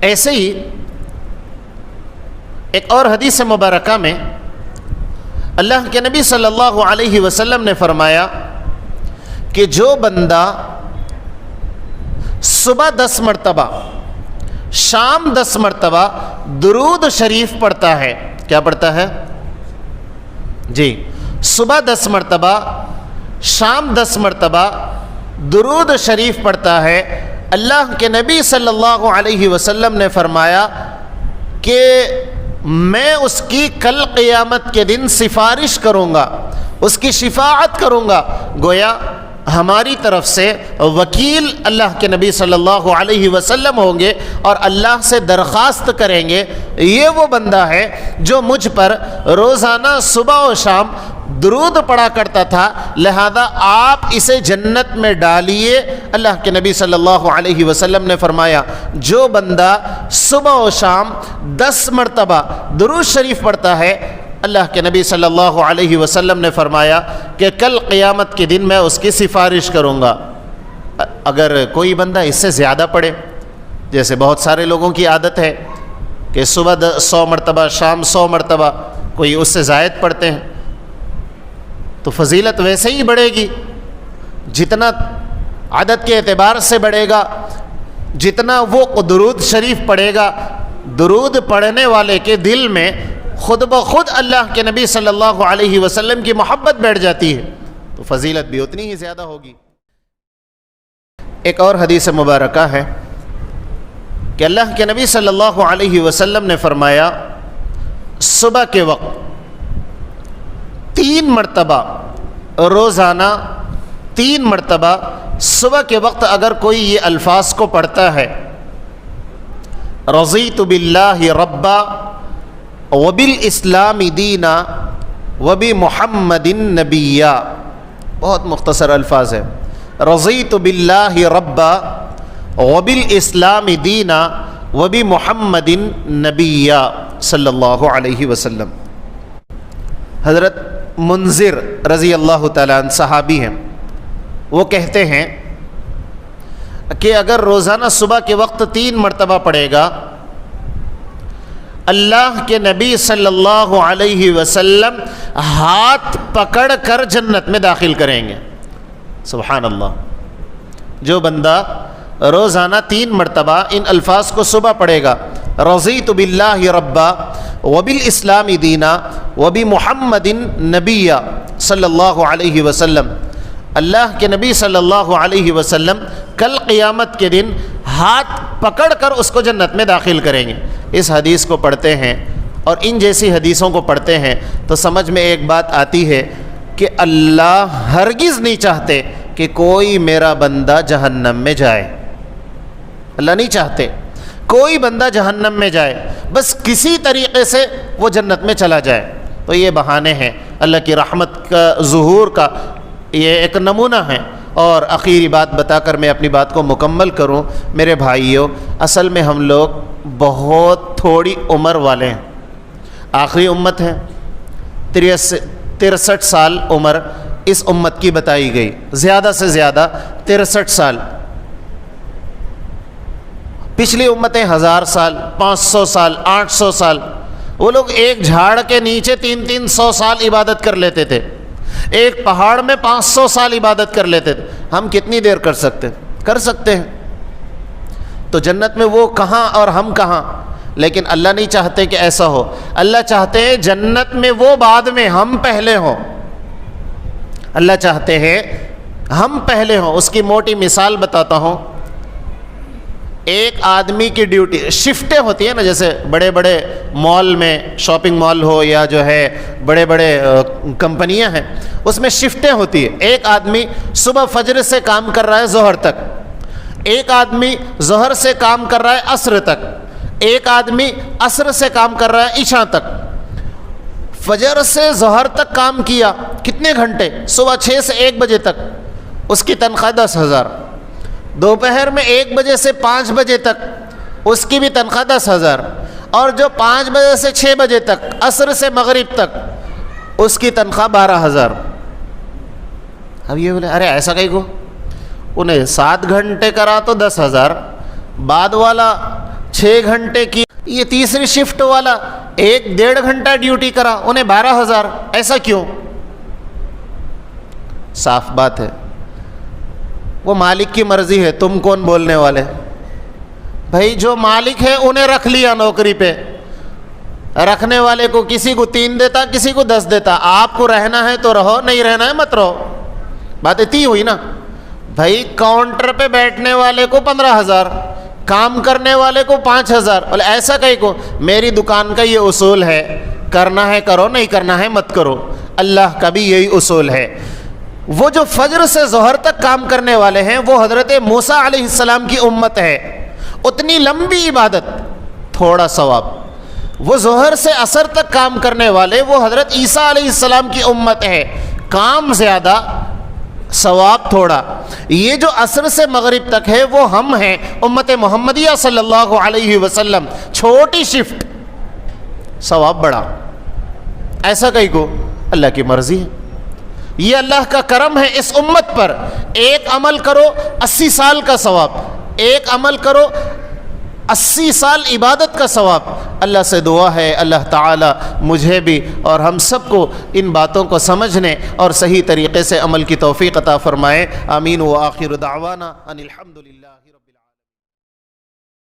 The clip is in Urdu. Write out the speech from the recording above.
ایسے ہی ایک اور حدیث مبارکہ میں اللہ کے نبی صلی اللہ علیہ وسلم نے فرمایا کہ جو بندہ صبح 10 مرتبہ شام 10 مرتبہ درود شریف پڑھتا ہے. کیا پڑھتا ہے جی؟ صبح 10 مرتبہ شام 10 مرتبہ درود شریف پڑھتا ہے. اللہ کے نبی صلی اللہ علیہ وسلم نے فرمایا کہ میں اس کی کل قیامت کے دن سفارش کروں گا، اس کی شفاعت کروں گا. گویا ہماری طرف سے وکیل اللہ کے نبی صلی اللہ علیہ وسلم ہوں گے اور اللہ سے درخواست کریں گے یہ وہ بندہ ہے جو مجھ پر روزانہ صبح و شام درود پڑھا کرتا تھا، لہذا آپ اسے جنت میں ڈالیے. اللہ کے نبی صلی اللہ علیہ وسلم نے فرمایا جو بندہ صبح و شام 10 مرتبہ درود شریف پڑھتا ہے، اللہ کے نبی صلی اللہ علیہ وسلم نے فرمایا کہ کل قیامت کے دن میں اس کی سفارش کروں گا. اگر کوئی بندہ اس سے زیادہ پڑھے، جیسے بہت سارے لوگوں کی عادت ہے کہ صبح 100 مرتبہ شام 100 مرتبہ، کوئی اس سے زائد پڑھتے ہیں، تو فضیلت ویسے ہی بڑھے گی. جتنا عدد کے اعتبار سے بڑھے گا، جتنا وہ درود شریف پڑھے گا، درود پڑھنے والے کے دل میں خود بخود اللہ کے نبی صلی اللہ علیہ وسلم کی محبت بیٹھ جاتی ہے، تو فضیلت بھی اتنی ہی زیادہ ہوگی. ایک اور حدیث مبارکہ ہے کہ اللہ کے نبی صلی اللہ علیہ وسلم نے فرمایا صبح کے وقت 3 مرتبہ روزانہ 3 مرتبہ صبح کے وقت اگر کوئی یہ الفاظ کو پڑھتا ہے، رضیت باللہ ربا وبالاسلام دینا وبمحمد نبیا. بہت مختصر الفاظ ہے، رضیت باللہ ربا وبالاسلام دینا وبمحمد نبیا صلی اللہ علیہ وسلم. حضرت منذر رضی اللہ تعالیٰ عنہ صحابی ہیں، وہ کہتے ہیں کہ اگر روزانہ صبح کے وقت 3 مرتبہ پڑھے گا، اللہ کے نبی صلی اللہ علیہ وسلم ہاتھ پکڑ کر جنت میں داخل کریں گے. سبحان اللہ. جو بندہ روزانہ 3 مرتبہ ان الفاظ کو صبح پڑھے گا، رضیت باللہ ربا وبالاسلام دینا وبمحمد نبیا صلی اللہ علیہ وسلم، اللہ کے نبی صلی اللہ علیہ وسلم کل قیامت کے دن ہاتھ پکڑ کر اس کو جنت میں داخل کریں گے. اس حدیث کو پڑھتے ہیں اور ان جیسی حدیثوں کو پڑھتے ہیں تو سمجھ میں ایک بات آتی ہے کہ اللہ ہرگز نہیں چاہتے کہ کوئی میرا بندہ جہنم میں جائے. اللہ نہیں چاہتے کوئی بندہ جہنم میں جائے، بس کسی طریقے سے وہ جنت میں چلا جائے. تو یہ بہانے ہیں، اللہ کی رحمت کا ظہور کا یہ ایک نمونہ ہے. اور آخری بات بتا کر میں اپنی بات کو مکمل کروں. میرے بھائیوں، اصل میں ہم لوگ بہت تھوڑی عمر والے ہیں، آخری امت ہے. 63 سال عمر اس امت کی بتائی گئی، زیادہ سے زیادہ 63 سال. پچھلی امتیں 1000 سال، 500 سال، 800 سال. وہ لوگ ایک جھاڑ کے نیچے 300 سال عبادت کر لیتے تھے، ایک پہاڑ میں 500 سال عبادت کر لیتے تھے. ہم کتنی دیر کر سکتے ہیں. تو جنت میں وہ کہاں اور ہم کہاں. لیکن اللہ نہیں چاہتے کہ ایسا ہو. اللہ چاہتے ہیں جنت میں وہ بعد میں، ہم پہلے ہوں. اللہ چاہتے ہیں ہم پہلے ہوں. اس کی موٹی مثال بتاتا ہوں. ایک آدمی کی ڈیوٹی شفٹیں ہوتی ہیں نا، جیسے بڑے بڑے مال میں، شاپنگ مال ہو یا جو ہے بڑے بڑے کمپنیاں ہیں، اس میں شفٹیں ہوتی ہیں. ایک آدمی صبح فجر سے کام کر رہا ہے ظہر تک، ایک آدمی ظہر سے کام کر رہا ہے عصر تک، ایک آدمی عصر سے کام کر رہا ہے عشاء تک. فجر سے ظہر تک کام کیا کتنے گھنٹے؟ صبح 6 سے 1 بجے تک، اس کی تنخواہ 10,000. دوپہر میں 1 بجے سے 5 بجے تک، اس کی بھی تنخواہ 10,000. اور جو 5 بجے سے 6 بجے تک، عصر سے مغرب تک، اس کی تنخواہ 12,000. اب یہ بولے ارے ایسا کہیں کو، انہیں 7 گھنٹے کرا تو 10,000، بعد والا 6 گھنٹے کی، یہ تیسری شفٹ والا 1-1.5 گھنٹہ ڈیوٹی کرا، انہیں 12,000، ایسا کیوں؟ صاف بات ہے، وہ مالک کی مرضی ہے، تم کون بولنے والے؟ بھائی جو مالک ہے انہیں رکھ لیا نوکری پہ، رکھنے والے کو کسی کو 3 دیتا، کسی کو 10 دیتا، آپ کو رہنا ہے تو رہو، نہیں رہنا ہے مت رہو، بات اتنی ہوئی نا۔ بھائی کاؤنٹر پہ بیٹھنے والے کو 15,000، کام کرنے والے کو 5,000، بولے ایسا کہیں کو، میری دکان کا یہ اصول ہے، کرنا ہے کرو، نہیں کرنا ہے مت کرو، اللہ کا بھی یہی اصول ہے۔ وہ جو فجر سے ظہر تک کام کرنے والے ہیں وہ حضرت موسیٰ علیہ السلام کی امت ہے، اتنی لمبی عبادت تھوڑا ثواب۔ وہ ظہر سے عصر تک کام کرنے والے وہ حضرت عیسیٰ علیہ السلام کی امت ہے، کام زیادہ ثواب تھوڑا۔ یہ جو عصر سے مغرب تک ہے وہ ہم ہیں، امت محمدیہ صلی اللہ علیہ وسلم، چھوٹی شفٹ، ثواب بڑا، ایسا کہیں کو، اللہ کی مرضی ہے، یہ اللہ کا کرم ہے اس امت پر۔ ایک عمل کرو 80 سال کا ثواب، ایک عمل کرو 80 سال عبادت کا ثواب۔ اللہ سے دعا ہے اللہ تعالی مجھے بھی اور ہم سب کو ان باتوں کو سمجھنے اور صحیح طریقے سے عمل کی توفیق عطا فرمائے، آمین۔ وآخر دعوانا ان الحمد للہ رب